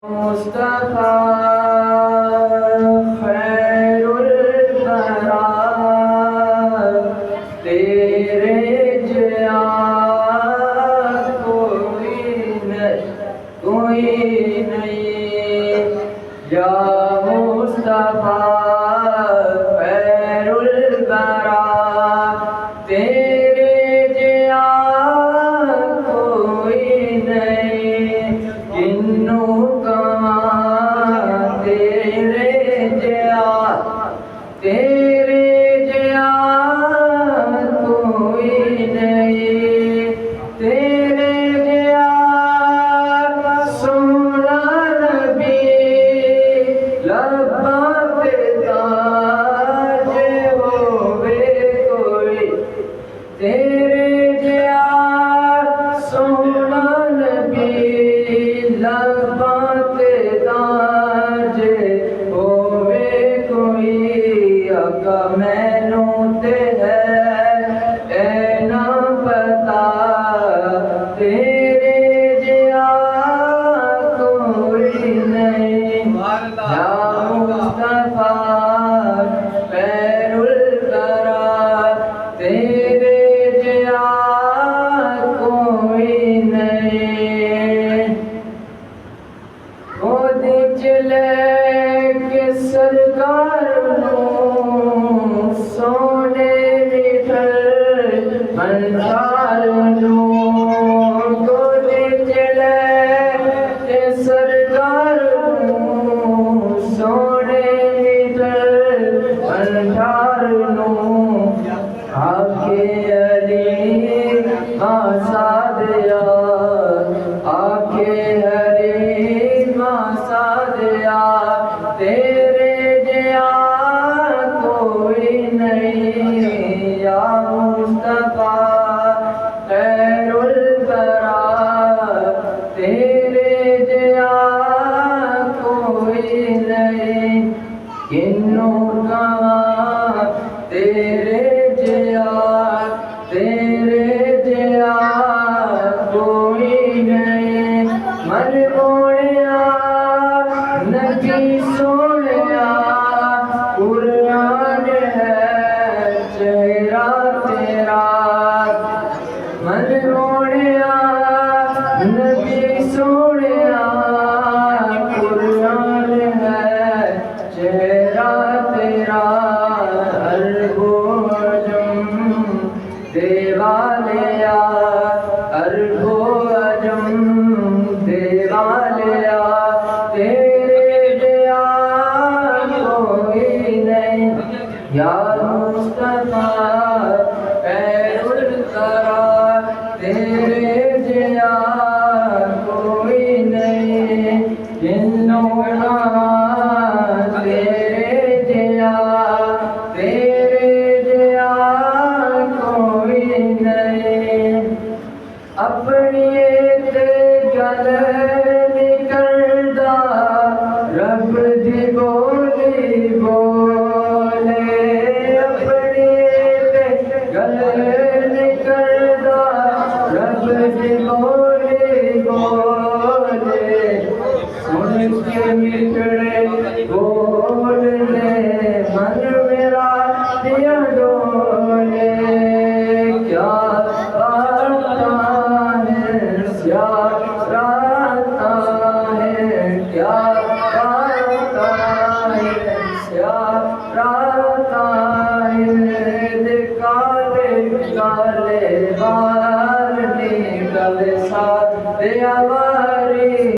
मुस्तफा खैरुल वरा तेरे जैसा कोई नहीं या मुस्तफा खैरुल वरा तेरे जैसा कोई नहीं जिन्नों तेरे जैसा कोई नहीं तेरे जैसा सोना नबी लब्बा पे ताज होवे कोई तेरे जैसा सोना नबी लब्बा पे ताज होवे कोई अगा मैनू ते है ए ना पता तेरे जैसा कोई नहीं या मुस्तफा खैरुल वरा तेरे जैसा कोई नहीं गोद चले के सरकार सोने मिठल मंसार गोद चले के सरकार सोने मिठल मंसार आके अली मासा दिया आके हरी मासा दिया तेरे जैसा कोई नहीं या मुस्तफा खैरुल वरा तेरे जैसा कोई नहीं किन्नों कहा तेरे जैसा कोई नहीं मन मोड़िया नबी सोनिया कुरान है चेहरा तेरा मन मोड़िया नबी सोनिया कुरान है चेहरा तेरा देवालया अरबो अजम देवालया तेरे जैसा कोई नहीं या मुस्तफा खैरुल वरा तेरे जैसा कोई नहीं जिन्नों कहा तेरे जैसा अपनी गल निकलदा रब दी बोली बोले अपनी गल निकलदा रब दी बोली बोले सुन के मिटड़े बोलने मन मेरा दिया डोले क्या काले बाल निकल साथ